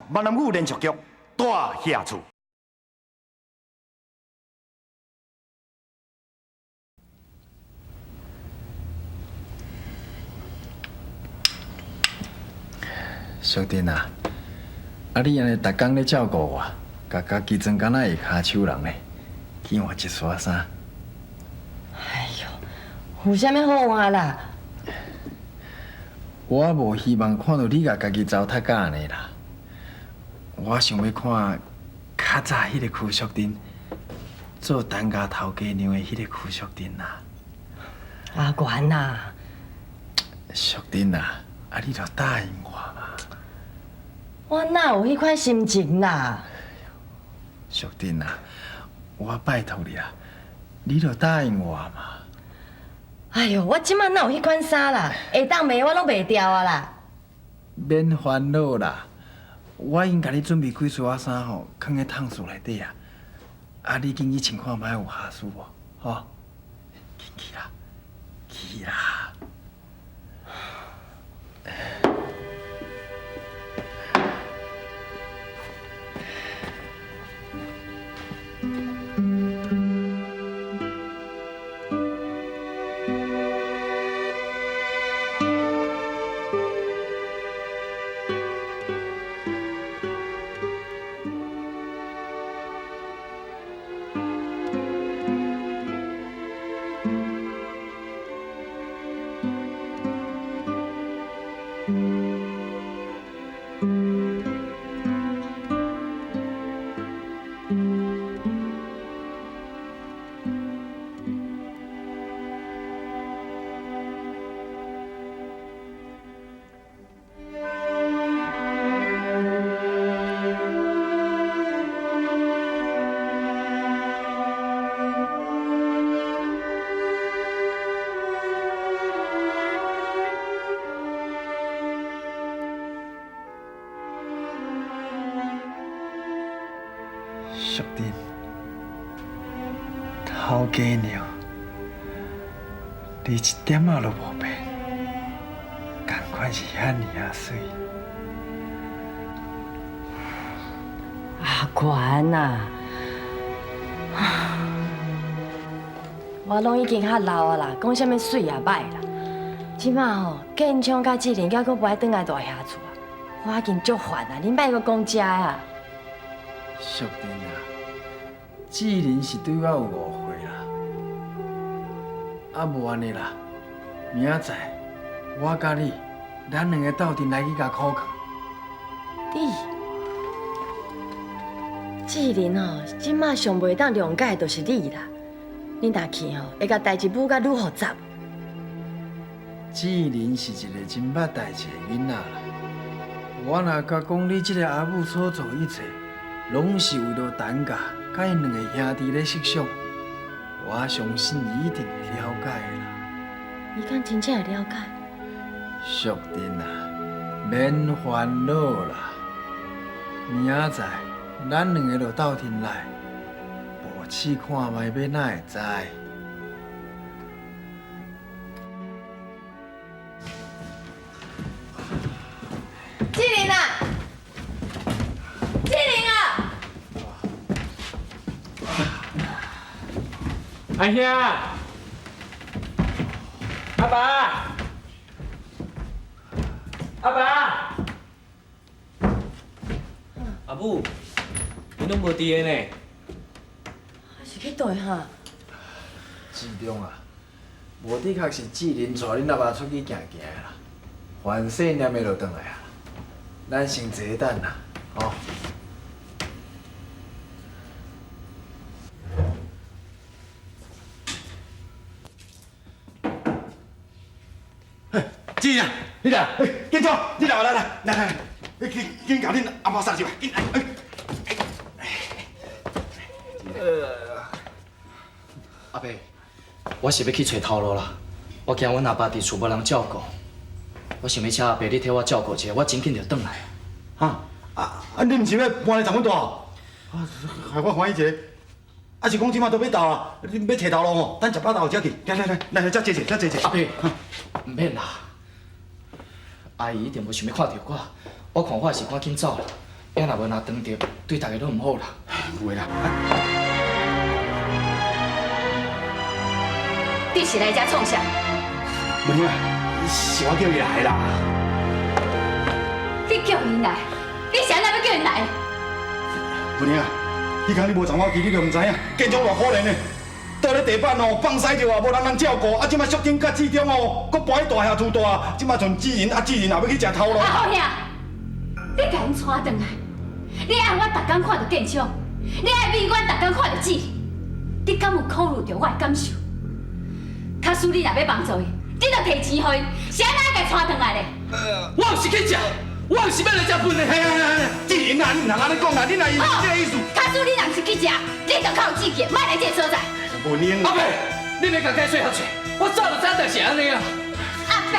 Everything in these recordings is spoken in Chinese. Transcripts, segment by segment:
闽南语连续剧《大下厝》。小丁啊，你安尼逐工咧照顾我，家己装敢若会骹手人呢，去换一撮衫。哎呦，有啥物好换啦？我无希望看到你家己糟蹋甲安尼啦。我想要看较早迄个邱淑珍做陈家头家娘的迄个邱淑珍啦。阿元呐，淑珍啊，你着答应我嘛。我哪有迄款心情啦？淑珍啊，我拜托你啊，你着答应我嘛。哎呦，我即摆哪有迄款衫啦？下当卖我拢卖掉啊啦！免烦恼啦，我已经甲你准备几撮衫吼，放在桶厝内底啊。你紧去穿看卖有下输无？吼，紧去啦，去啦。淑珍，头家娘，你一点仔都无变，同款是遐尔啊水。阿元呐，我拢已经较老啊啦，讲啥物水也歹啦。即摆吼，建昌甲志玲，还佫不爱转来大遐厝啊，我已经足烦啊！恁莫佫讲遮啊。淑珍啊，志玲是对我有误会啦，无安尼啦，明仔载我甲你，咱两个斗阵来去甲考考。你，志玲吼，即摆上袂当谅解的就是你啦。你若去吼，会甲代志舞甲愈复杂。志玲是一个真捌代志的囡仔啦，我若甲讲你这个阿母所做一切，拢是为了陈家甲因两个兄弟咧设想，我相信伊一定会了解的啦。你敢真正会了解？淑珍啊，免烦恼啦，明仔载咱两个就斗阵来，无试看卖要哪会知？志玲啊，志玲啊！阿兄，阿爸，阿爸，阿母，你拢无伫个呢？是去倒哈？志中啊，无的确是志玲带恁阿爸出去行行的啦，烦死念的就转来啊。咱先坐等啦，吼。志玲，你来，紧走，你来，来，紧甲恁阿妈送入来，紧来。阿伯，我是要去找头路啦。我惊阮阿爸伫厝无人照顾，我想要请阿伯你替我照顾一下，我真紧就转来。哈，你毋是要搬来长阮大哦？害我怀疑一下，是讲即马都要到啊？你要摕头路哦？等食饱后才去。来，再坐坐，再坐坐。阿伯，唔免啦，阿姨一定无想要看到我，我看我是赶紧走啦。也若无拿当着，对大家都唔好啦。袂啦，你是来遮创啥？文英啊，是我叫伊来啦。你叫因来，你是安怎要叫因来？文英啊，迄天你无撞我去，你就唔知影，建中偌可怜的，倒咧地板哦，放屎着啊，无人照顾，啊，即摆宿顶甲市中哦，搁搬去大厦厝住，即摆剩志仁，啊，志仁也要去食头路。好兄，你甲因带转来，你爱我逐工看到建昌，你爱美阮逐工看到志仁，你敢有考虑到我的感受？假使你若要帮助伊，你着摕钱互伊，是安怎甲伊带转来咧？我毋是去食，我毋是要来食饭的。志仁啊，你唔通安尼讲啦，你若是这个意思。假使你若毋是去食，你着靠志气，莫来这个所在。文英，阿伯，你别甲解说下去，我早就知影是安尼啊。阿伯，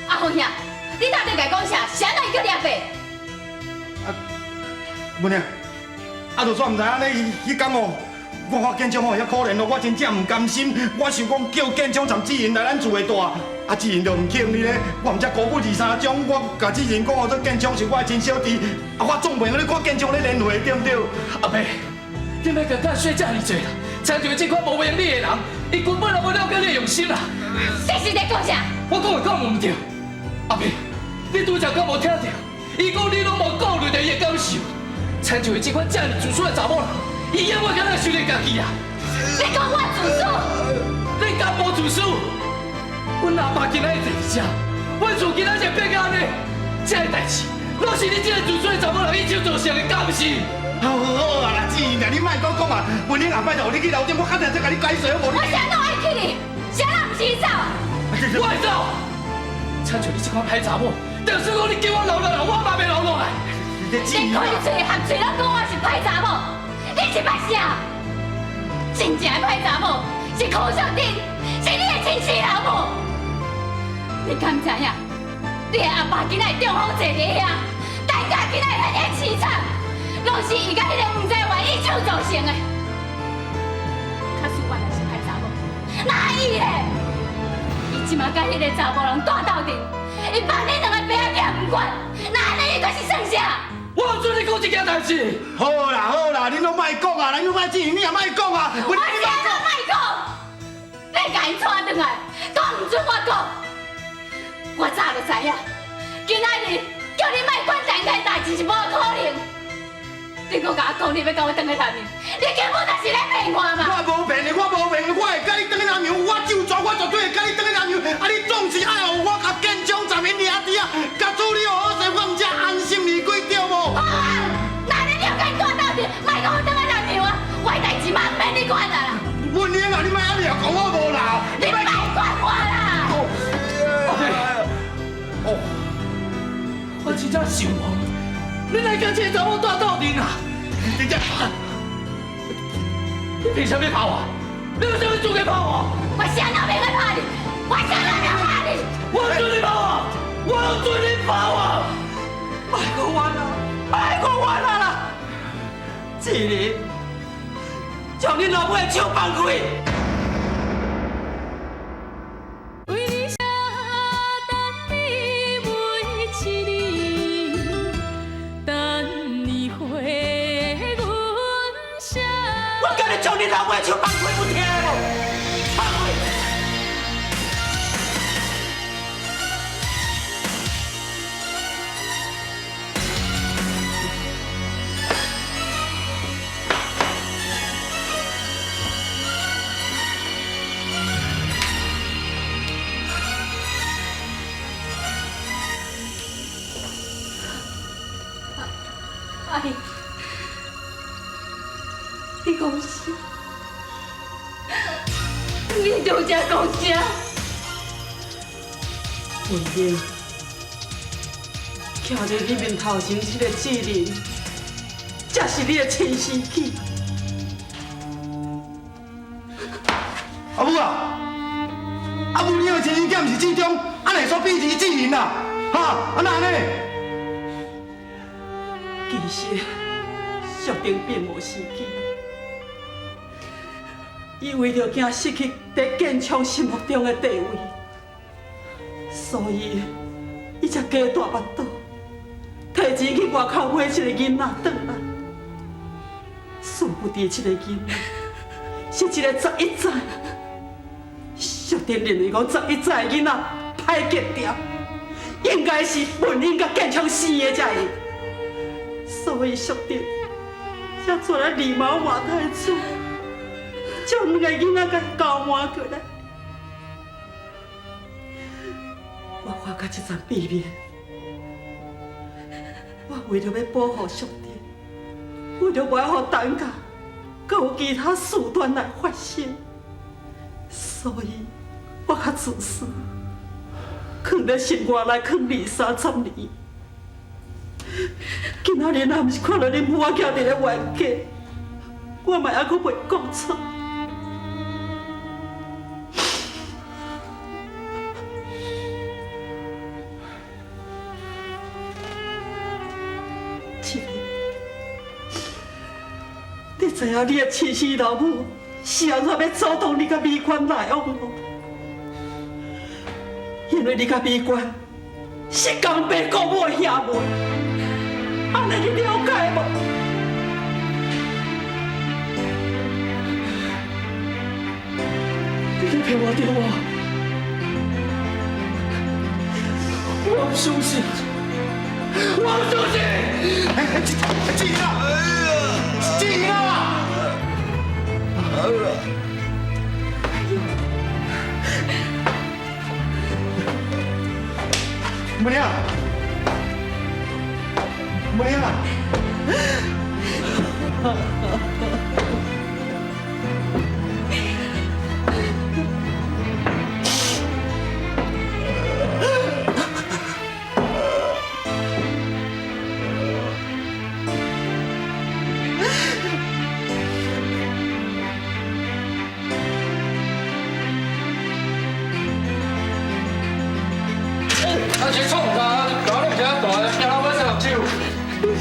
阿红兄，你到底甲伊讲啥？是安怎伊叫你阿伯？文英，啊，就算唔知影你迄天哦，我看建中哦遐可怜哦，我真正唔甘心，我想讲叫建中参志仁来咱厝的住，啊志仁就唔肯你咧，我毋才孤母23种，我甲志仁讲哦，这建中是我的亲小弟，啊我总袂用你看建中咧联会对唔对？阿伯，你莫甲解说遮尔济啦，参像这款无明理的人，伊根本就无了解你的用心啦。你是在讲啥？我讲的讲唔对，阿伯，你拄则敢无听到？伊讲你拢无顾虑到伊的感受，参像伊这款遮尔自私的查某人，伊永远敢若想着家己啊！你讲我自私？你敢无自私？阮阿爸今仔日坐遮，阮厝今仔日变到安尼，这个代志，拢是你这个自私的查某人一手造成的，敢毋是？好啊啦，志仁啊，你莫讲讲啊，文英下摆就互你去楼顶，我肯定再甲你解释，无你。我啥拢爱去你，啥人唔是走？我会走。参像你这款歹查某，就算讲你叫我留落来，我嘛袂留落来。你开嘴含嘴拢讲我是歹查某，你是歹啥？真正的歹查某是柯小丁，是你的亲生老母。你敢知影？你的阿爸今仔中风坐伫遐，大家今仔遐尔凄惨，拢是伊甲迄个黄在元一手造成的。假使我若是歹查某，哪伊咧？伊即马甲迄个查某人大斗阵，伊放你两个爸仔囝唔管，那安尼伊阁是算啥？我有准你讲这件代志。好啦好啦，恁拢莫讲啊，恁拢莫志仁，你也莫讲啊。我啥都莫讲，你甲因带转来，讲唔准我讲。我早就知影，今仔日叫你莫管陈家代志是无可能。你搁甲我讲你要甲我转去南洋，你根本就是咧骗我嘛！我无骗你，我无骗你，我会甲你转去南洋，我就算我绝对会甲你转去南洋。啊，你总是爱互我甲建中站因兄弟啊，甲处理好势，我毋才安心离开对无？好啊，那你就甲因大斗阵，莫甲我转去南洋啊！我的代志嘛唔免你管啦。文英啊，你莫安尼啊，讲我无啦。你莫管我啦！我真正想无，你来甲这个查某大斗阵啊！你凭啥要拍我？你有啥物资格拍我？我啥都袂去拍你，我啥都袂拍你。我有准你拍我，我有准你拍我！别讲我啦，别讲我啦！志仁，将恁老母的手放开！为你下等你每一年，等你回阮声。我叫你将恁老母的手放开，有听无？放开！阿姨，你讲啥？你就这讲啥？文英，徛在你面头前这个志仁，才是你的亲生囝。阿母啊，阿母，你的亲生囝毋是志中，安尼说比是志仁啊？哈，啊那呢？其实，小丁并无生气，伊为着惊失去在建昌心目中的地位，所以伊才加大腹肚，替摕钱去外口买一个囡仔转来，殊不知这个囡仔是一个11岁。小弟认为讲11岁的囡仔歹格调，应该是本应甲健昌生的才对，所以小弟才出来狸猫马太子，将两个囡仔甲交换过来。我发觉这桩秘密，我为了要保护小弟，为了不要让等下阁有其他事端来发生，所以我较自私，藏在心外来藏2、30年。今仔日若毋是看到恁母仔徛伫咧冤家，我嘛还阁袂讲错。七妹，你知影你的亲生老母是安怎要阻挡你甲美娟来往无？因为你甲美娟是同爸共母的兄妹，安尼你了解无？你在骗我对我？我不相信，我不相信！静啊！静啊！母娘，母娘，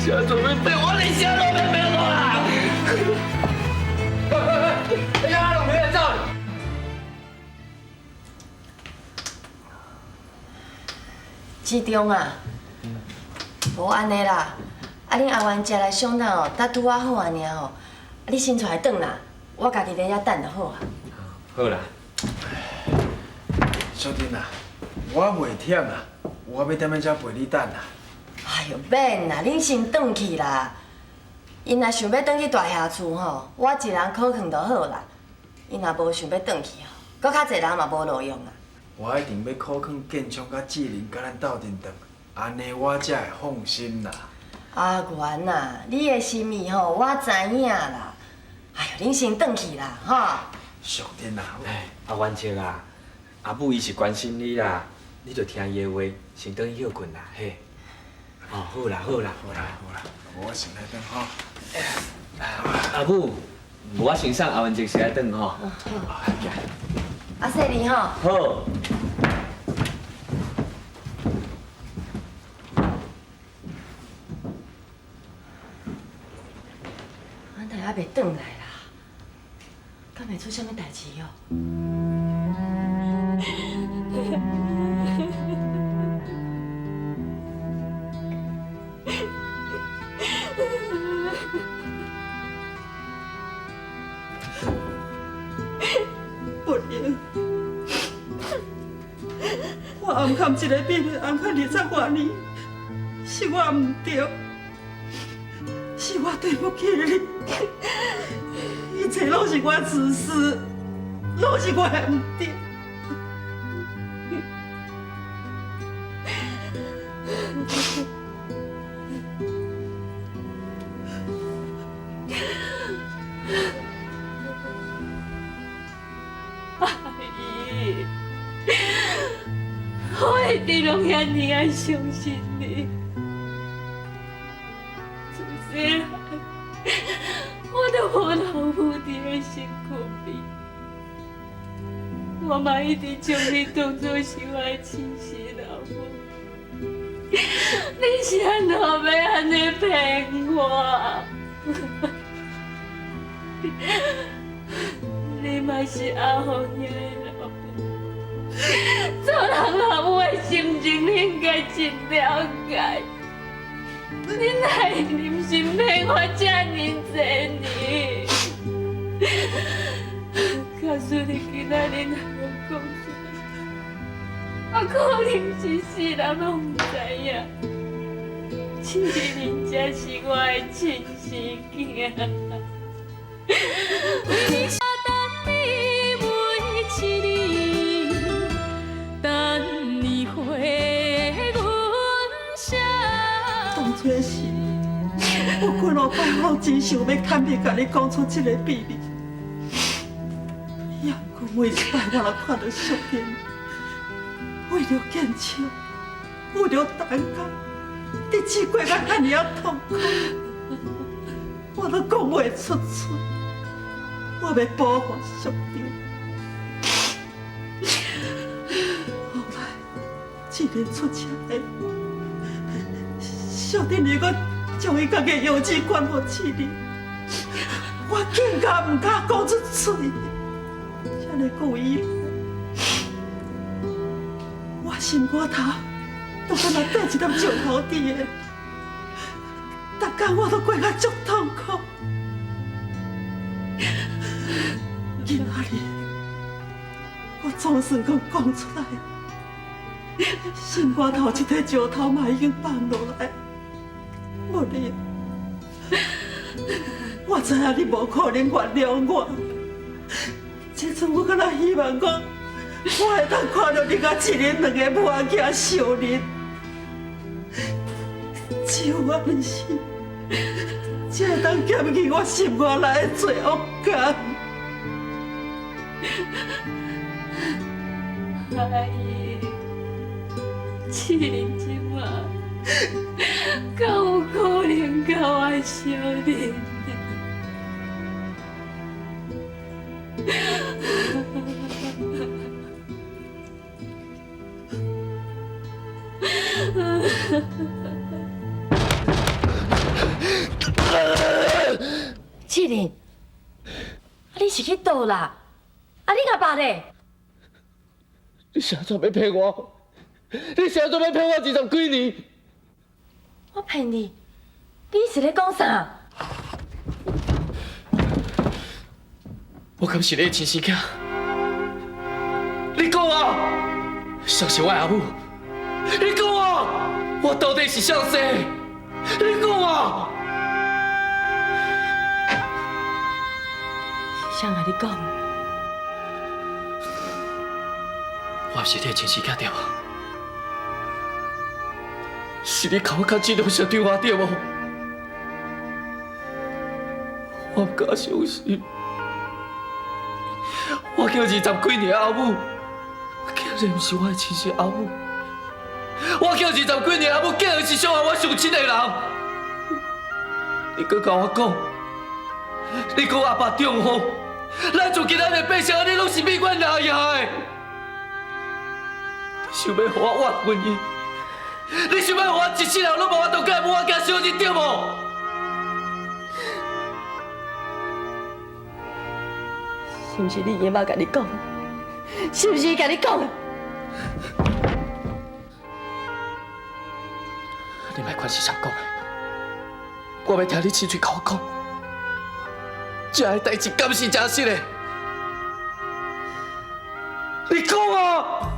现在准备被我领先了，没有啦！哎呀，老妹子，志忠啊，无安尼啦，恁阿元食来上当哦，搭拄啊好安尼哦，你先出来转啦，我家己在遐等就好啊。好啦，小丁啊，我袂忝啊，我要踮咧遮陪你等啊。哎呦，免啦，恁先转去啦。因若想要转去大兄厝吼，我一人靠劝就好啦。因若无想要转去吼，搁较侪人嘛无路用啊。我一定要靠劝建昌甲志玲甲咱斗阵转，安尼我才会放心啦。阿元啊，你的心意吼，我知影啦。哎呦，恁先转去啦，吼。小丁啊，哎，阿元姐啊，阿母伊是关心你啦，你就听伊的话，先转去休困啦，嘿。哦，好啦，好啦，好啦，好啦，我先来转吼。阿母，我先送阿元姐先来转吼。阿细丽吼。好。俺等下袂转来啦，敢会出啥物代志哦？不能，我暗藏一个秘密，暗藏20多年，是我唔对，是我对不起你，一切拢是我自私，拢是我的唔对。我一直拢遐尼爱相信你，自细汉我都无老母伫咧身躯边，我嘛一直将你当作是我的亲生老母。你是安怎要安尼骗我？你嘛是阿红爷的老母，做人老母的心情你应该真了解。你哪会忍心骗我这么济年？假使你今仔日若无讲出来，我可能是世人拢唔知影。志玲才是我的亲生囝。为你等你每一年，等你回阮声。当初是，我几落摆拢真想要坦白甲你讲出这个秘密，也不过每一摆我若看到小丁，为了见笑，为了等家。日子过甲遐尔啊痛苦，我都讲袂出嘴。我要保护小弟。后来，志玲出车祸，小弟如果将伊家己幼稚关互志玲，我更加唔敢讲出嘴。这个故意，我心肝头。都敢若带一粒石头伫的，逐天我都过甲足痛苦。今仔日我总算讲出来，心肝头一块石头嘛已经放落来，无你，我知影你无可能原谅我。这阵我敢若希望讲，我会当看到你甲志玲两个母仔囝相认。只有我的心，才会当减去我心肝内的罪恶感。阿姨，志玲即马，敢有可能甲我相认？志玲，你是去倒啦？你阿爸咧？你啥时要骗我？你啥时要骗我20几年？我骗你？你是咧讲啥？我敢是你的亲生囝？你讲啊！谁是我阿母？你讲啊！我到底是谁？你讲啊！谁甲你讲？我是你的亲生囝对无？是你甲我较激动上电话对无？我不敢相信，我叫20几年的阿母，竟然不是我的亲生阿母。我叫20几年阿母，竟然是伤害我上亲的人。你搁甲我讲，你讲阿爸中风，咱厝今仔日百姓安尼拢是美官拿下的。你想要互我冤枉伊？你想要互我一世人拢无法度甲母仔囝相认对无？是不是你爷妈甲你讲？是不是伊甲你讲？你莫管是谁讲的，我要听你亲嘴甲我讲，这个代志敢是真实的？你讲啊！